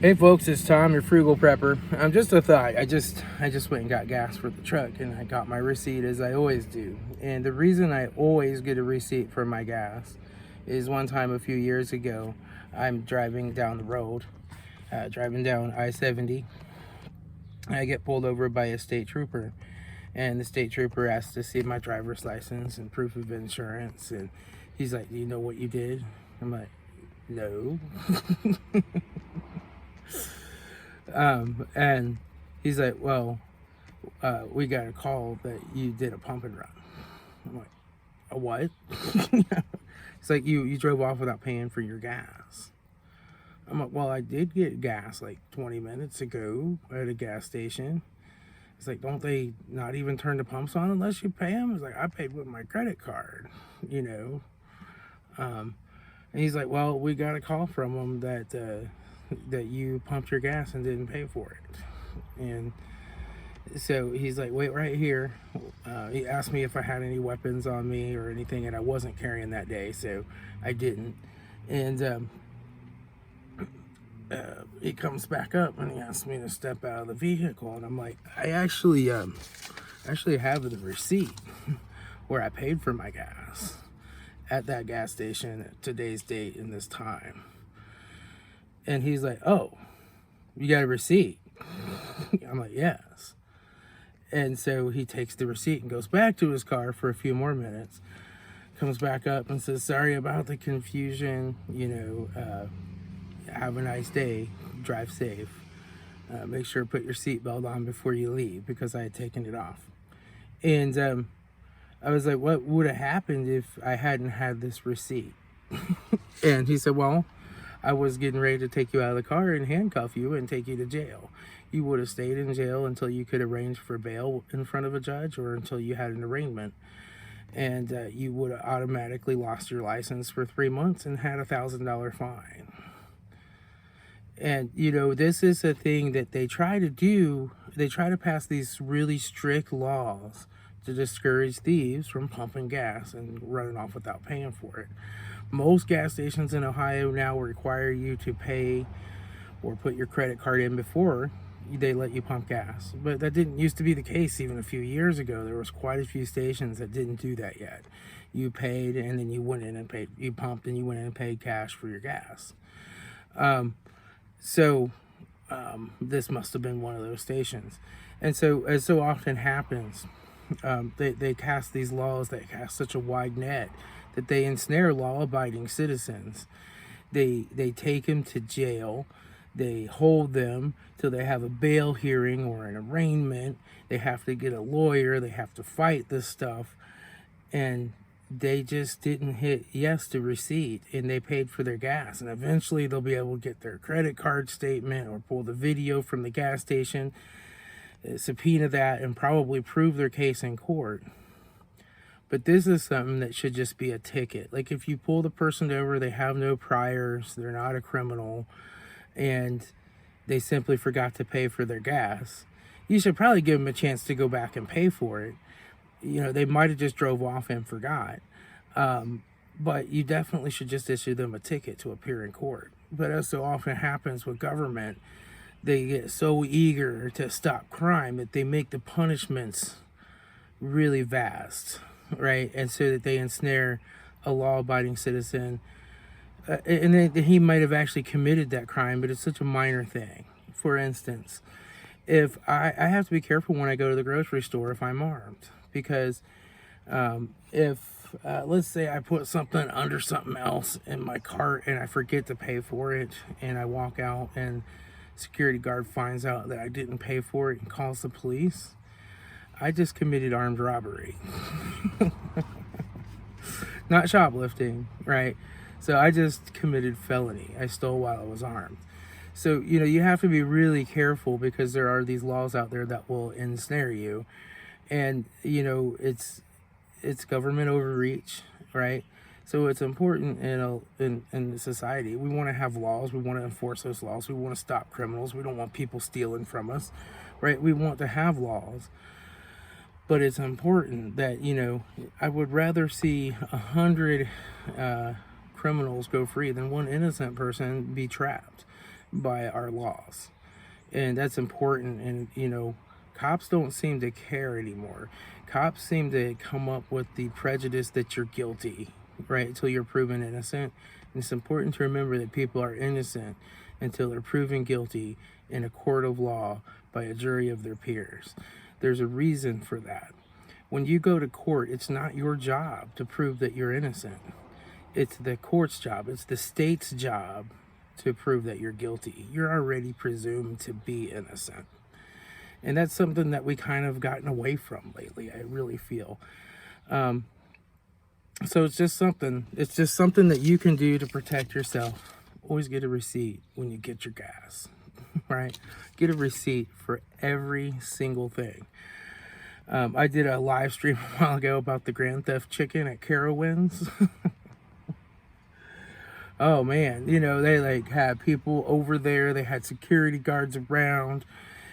Hey folks, it's Tom, your frugal prepper. Just a thought. I just went and got gas for the truck, and I got my receipt as I always do. And the reason I always get a receipt for my gas is one time a few years ago, I'm driving down the road, driving down I-70. I get pulled over by a state trooper, and the state trooper asks to see my driver's license and proof of insurance, and he's like, "Do you know what you did?" I'm like, "No." And he's like, "Well, we got a call that you did a pump and run." I'm like, "A what?" It's like, you drove off without paying for your gas. I'm like, "Well, I did get gas like 20 minutes ago at a gas station." It's like, "Don't they not even turn the pumps on unless you pay them?" It's like, "I paid with my credit card, you know." And he's like, "Well, we got a call from them that you pumped your gas and didn't pay for it." And so he's like, "Wait right here." He asked me if I had any weapons on me or anything, and I wasn't carrying that day, so I didn't. And he comes back up and he asks me to step out of the vehicle, and I'm like, "I actually have the receipt where I paid for my gas at that gas station at today's date and this time." And he's like, "Oh, you got a receipt?" I'm like, "Yes." And so he takes the receipt and goes back to his car for a few more minutes, comes back up and says, "Sorry about the confusion, have a nice day, drive safe, make sure to put your seatbelt on before you leave," because I had taken it off. And I was like, "What would have happened if I hadn't had this receipt?" And he said, "Well, I was getting ready to take you out of the car and handcuff you and take you to jail. You would have stayed in jail until you could arrange for bail in front of a judge, or until you had an arraignment. And you would have automatically lost your license for 3 months and had $1,000 fine." And, this is a thing that they try to do. They try to pass these really strict laws to discourage thieves from pumping gas and running off without paying for it. Most gas stations in Ohio now require you to pay or put your credit card in before they let you pump gas. But that didn't used to be the case even a few years ago. There was quite a few stations that didn't do that yet. You paid and then you went in and paid. You pumped and you went in and paid cash for your gas. So this must have been one of those stations. And so, as so often happens, they cast these laws that cast such a wide net that they ensnare law-abiding citizens. They take them to jail. They hold them till they have a bail hearing or an arraignment. They have to get a lawyer. They have to fight this stuff. And they just didn't hit yes to receipt, and they paid for their gas. And eventually they'll be able to get their credit card statement or pull the video from the gas station, subpoena that, and probably prove their case in court. But this is something that should just be a ticket. Like, if you pull the person over, they have no priors, they're not a criminal, and they simply forgot to pay for their gas, you should probably give them a chance to go back and pay for it. They might have just drove off and forgot. But you definitely should just issue them a ticket to appear in court. But as so often happens with government, they get so eager to stop crime that they make the punishments really vast, right? And so that they ensnare a law-abiding citizen. And then he might have actually committed that crime, but it's such a minor thing. For instance, if I have to be careful when I go to the grocery store if I'm armed. Because if, let's say I put something under something else in my cart and I forget to pay for it, and I walk out and security guard finds out that I didn't pay for it and calls the police, I just committed armed robbery. Not shoplifting, right? So I just committed felony. I stole while I was armed. So, you have to be really careful, because there are these laws out there that will ensnare you. And, it's government overreach, right? So it's important in society. We want to have laws. We want to enforce those laws. We want to stop criminals. We don't want people stealing from us, right? We want to have laws. But it's important that, I would rather see 100 criminals go free than one innocent person be trapped. by our laws. And that's important. And, you know, cops don't seem to care anymore. Cops seem to come up with the prejudice that you're guilty, right, until you're proven innocent. And it's important to remember that people are innocent until they're proven guilty in a court of law by a jury of their peers. There's a reason for that. When you go to court, it's not your job to prove that you're innocent. It's the court's job. It's the state's job to prove that you're guilty. You're already presumed to be innocent. And that's something that we kind of gotten away from lately, I really feel. So it's just something that you can do to protect yourself. Always get a receipt when you get your gas, right? Get a receipt for every single thing. I did a live stream a while ago about the Grand Theft Chicken at Carowinds. Oh man, you know, they like had people over there, they had security guards around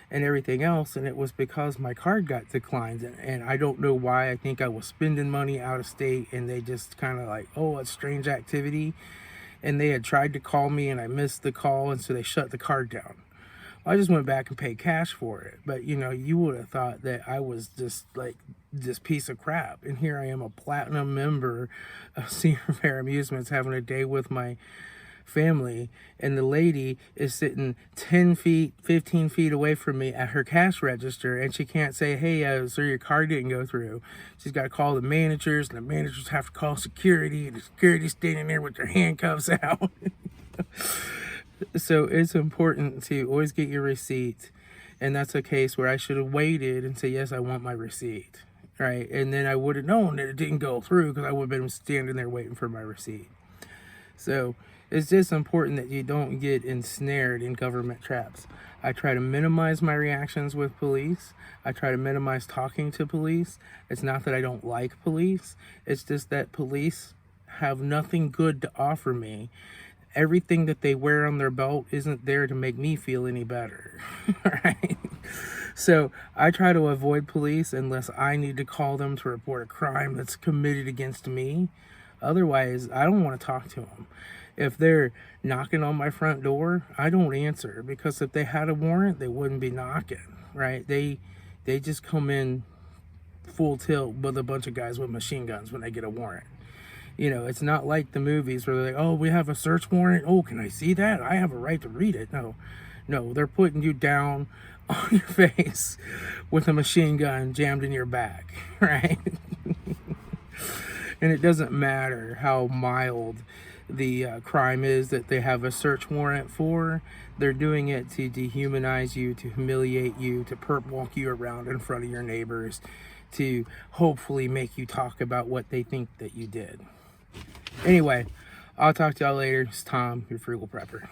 and everything else, and it was because my card got declined, and I don't know why. I think I was spending money out of state, and they just kind of like, oh, it's strange activity, and they had tried to call me and I missed the call, and so they shut the card down. I just went back and paid cash for it. But, you know, you would have thought that I was just like this piece of crap. And here I am, a platinum member of Senior Fair Amusements, having a day with my family. And the lady is sitting 10 feet, 15 feet away from me at her cash register. And she can't say, hey, sir, your card didn't go through. She's got to call the managers, and the managers have to call security. And the security's standing there with their handcuffs out. So it's important to always get your receipt, and that's a case where I should have waited and say, yes, I want my receipt, right? And then I would have known that it didn't go through because I would have been standing there waiting for my receipt. So it's just important that you don't get ensnared in government traps. I try to minimize my reactions with police. I try to minimize talking to police. It's not that I don't like police. It's just that police have nothing good to offer me. Everything that they wear on their belt isn't there to make me feel any better, right? So I try to avoid police unless I need to call them to report a crime that's committed against me. Otherwise, I don't want to talk to them. If they're knocking on my front door, I don't answer, because if they had a warrant, they wouldn't be knocking, right? They just come in full tilt with a bunch of guys with machine guns when they get a warrant. You know, it's not like the movies where they're like, oh, we have a search warrant. Oh, can I see that? I have a right to read it. No, they're putting you down on your face with a machine gun jammed in your back, right? And it doesn't matter how mild the crime is that they have a search warrant for. They're doing it to dehumanize you, to humiliate you, to perp walk you around in front of your neighbors, to hopefully make you talk about what they think that you did. Anyway, I'll talk to y'all later. It's Tom, your frugal prepper.